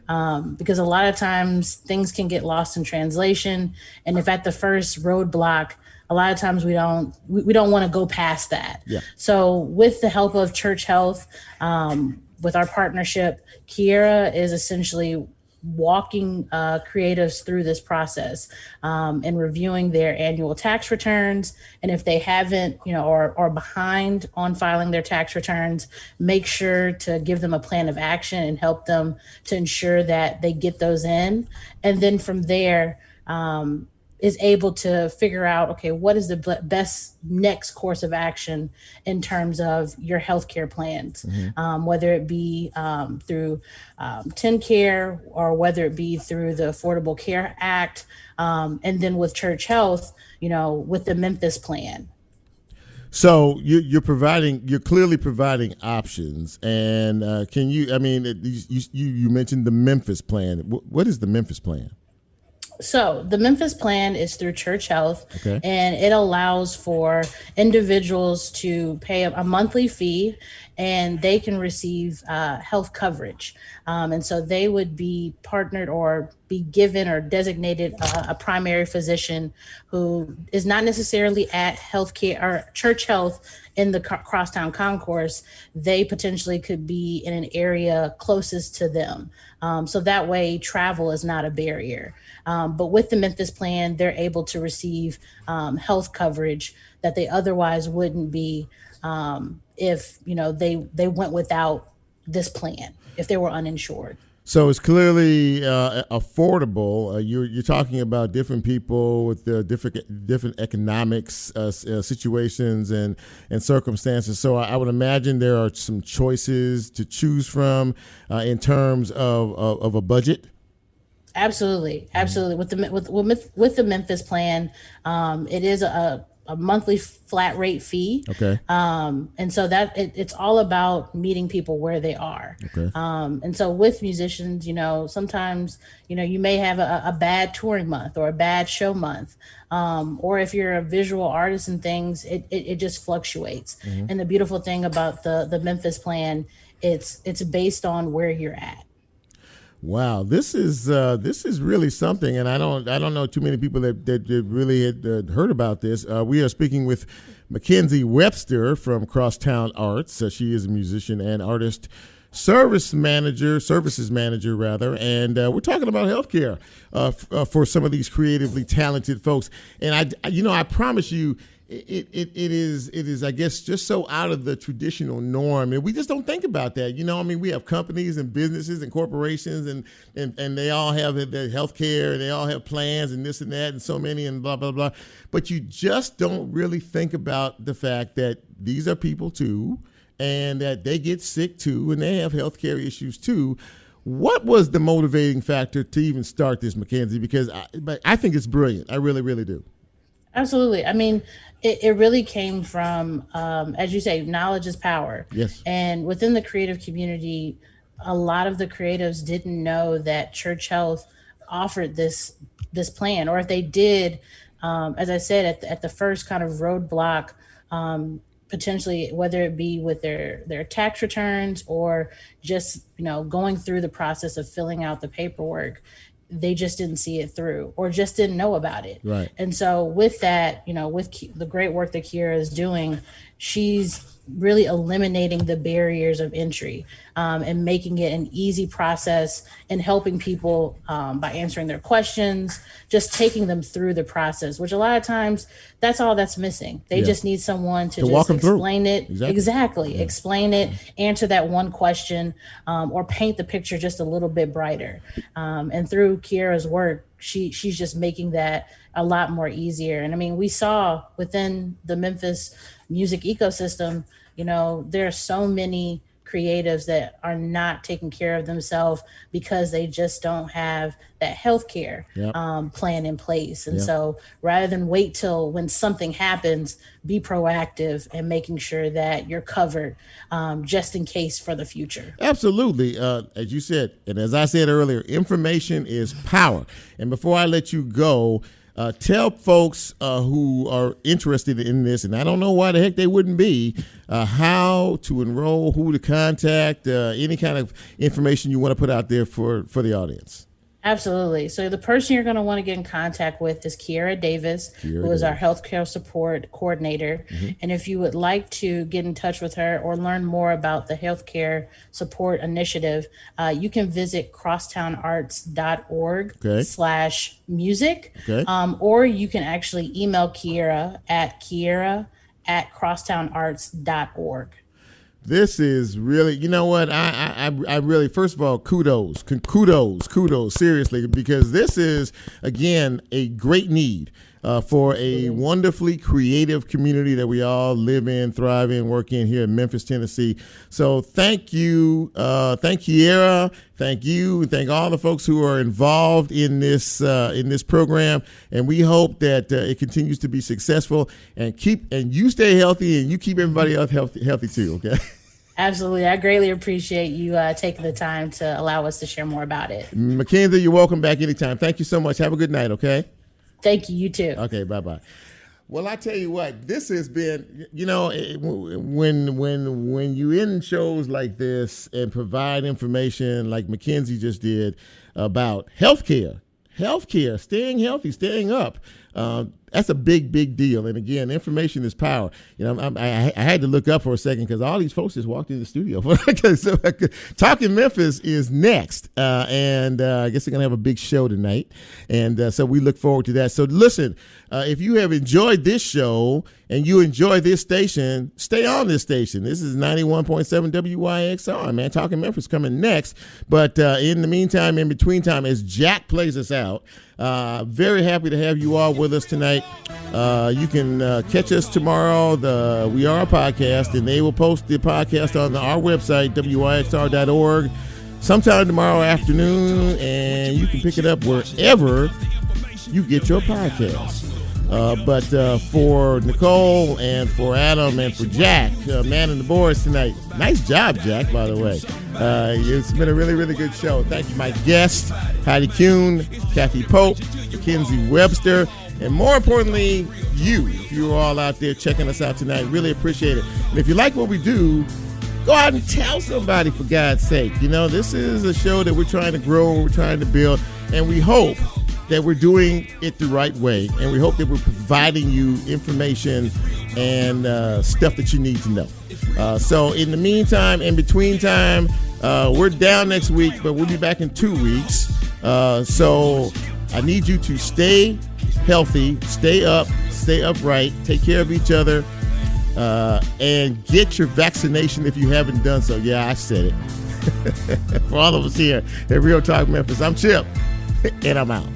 Speaker 14: Because a lot of times things can get lost in translation. And if at the first roadblock, a lot of times we don't want to go past that.
Speaker 2: Yeah.
Speaker 14: So with the help of Church Health, with our partnership, Kiera is essentially walking creatives through this process and reviewing their annual tax returns. And if they haven't, or behind on filing their tax returns, make sure to give them a plan of action and help them to ensure that they get those in. And then from there, is able to figure out, okay, what is the best next course of action in terms of your healthcare plans, whether it be through TennCare or whether it be through the Affordable Care Act, and then with Church Health, with the Memphis plan.
Speaker 2: So you're clearly providing options, and can you? I mean, you mentioned the Memphis plan. What is the Memphis plan?
Speaker 14: So the Memphis plan is through Church Health,
Speaker 2: okay,
Speaker 14: and it allows for individuals to pay a monthly fee and they can receive health coverage. And so they would be partnered or be given or designated a primary physician who is not necessarily at healthcare or Church Health in the Crosstown Concourse. They potentially could be in an area closest to them. So that way travel is not a barrier. But with the Memphis plan, they're able to receive health coverage that they otherwise wouldn't be if they went without this plan, if they were uninsured.
Speaker 2: So it's clearly affordable. You're talking about different people with different economics situations and circumstances. So I would imagine there are some choices to choose from in terms of a budget.
Speaker 14: Absolutely. With the Memphis plan, it is a monthly flat rate fee.
Speaker 2: Okay.
Speaker 14: And so that it's all about meeting people where they are.
Speaker 2: Okay.
Speaker 14: And so with musicians, sometimes, you may have a bad touring month or a bad show month. Or if you're a visual artist and things, it just fluctuates. And the beautiful thing about the Memphis plan, it's based on where you're at.
Speaker 2: Wow, this is really something, and I don't know too many people that really had heard about this. We are speaking with McKenzii Webster from Crosstown Arts. She is a musician and artist services manager, and we're talking about healthcare for some of these creatively talented folks. And I promise you, it is I guess just so out of the traditional norm, and we just don't think about that. We have companies and businesses and corporations and they all have their health care and they all have plans and this and that and so many and blah blah blah, but you just don't really think about the fact that these are people too, and that they get sick too, and they have health care issues too. What was the motivating factor to even start this, McKenzii? Because I think it's brilliant. I really, really do.
Speaker 14: Absolutely. I mean, it really came from, as you say, knowledge is power.
Speaker 2: Yes.
Speaker 14: And within the creative community, a lot of the creatives didn't know that Church Health offered this plan, or if they did, as I said, at the first kind of roadblock, potentially, whether it be with their tax returns or just, going through the process of filling out the paperwork, they just didn't see it through or just didn't know about it.
Speaker 2: Right.
Speaker 14: And so with that, with the great work that Kiera is doing, she's really eliminating the barriers of entry and making it an easy process and helping people by answering their questions, just taking them through the process, which a lot of times that's all that's missing. They just need someone to just explain it. Exactly. Yeah. Explain it, answer that one question, or paint the picture just a little bit brighter. And through Kiera's work, she's just making that a lot more easier. And I mean, we saw within the Memphis music ecosystem, there are so many creatives that are not taking care of themselves because they just don't have that healthcare plan in place. And so rather than wait till when something happens, be proactive and making sure that you're covered just in case for the future.
Speaker 2: Absolutely. As you said, and as I said earlier, information is power. And before I let you go, tell folks who are interested in this, and I don't know why the heck they wouldn't be, how to enroll, who to contact, any kind of information you want to put out there for the audience.
Speaker 14: Absolutely. So the person you're going to want to get in contact with is Kiera Davis, who is our healthcare support coordinator. And if you would like to get in touch with her or learn more about the healthcare support initiative, you can visit crosstownarts.org/music, or you can actually email Kiera at crosstownarts.org.
Speaker 2: This is really, you know what? I really, first of all, kudos, seriously, because this is, again, a great need for a wonderfully creative community that we all live in, thrive in, work in here in Memphis, Tennessee. So thank you, thank Kiera, thank you, and thank all the folks who are involved in this program. And we hope that it continues to be successful, and you stay healthy, and you keep everybody else healthy too. Okay.
Speaker 14: Absolutely. I greatly appreciate you taking the time to allow us to share more about it.
Speaker 2: McKenzii, you're welcome back anytime. Thank you so much. Have a good night. Okay.
Speaker 14: Thank you. You too.
Speaker 2: Okay. Bye-bye. Well, I tell you what, this has been, you know, when you in shows like this and provide information like McKenzii just did about healthcare, staying healthy, staying up, that's a big deal. And again, information is power. You know, I had to look up for a second because all these folks just walked in the studio. So Talking Memphis is next, and I guess they're gonna have a big show tonight, and so we look forward to that. So listen, if you have enjoyed this show and you enjoy this station, stay on this station. This is 91.7 WYXR, man. Talking Memphis coming next. But in the meantime, in between time, as Jack plays us out, very happy to have you all with us tonight. You can catch us tomorrow. We Are a Podcast, and they will post the podcast on our website, wyxr.org, sometime tomorrow afternoon, and you can pick it up wherever you get your podcast. But for Nicole and for Adam and for Jack, man on the boards tonight, nice job, Jack, by the way. It's been a really good show. Thank you, my guests, Heidi Kuhn, Cathy Pope, McKenzii Webster, and more importantly, if you're all out there checking us out tonight, really appreciate it. And if you like what we do, go out and tell somebody, for God's sake. You know, this is a show that we're trying to grow, we're trying to build, and we hope that we're doing it the right way, and we hope that we're providing you information and stuff that you need to know. So in the meantime, in between time, we're down next week, but we'll be back in 2 weeks. So I need you to stay healthy, stay upright, take care of each other, and get your vaccination if you haven't done so. Yeah, I said it. For all of us here at Real Talk Memphis, I'm Chip, and I'm out.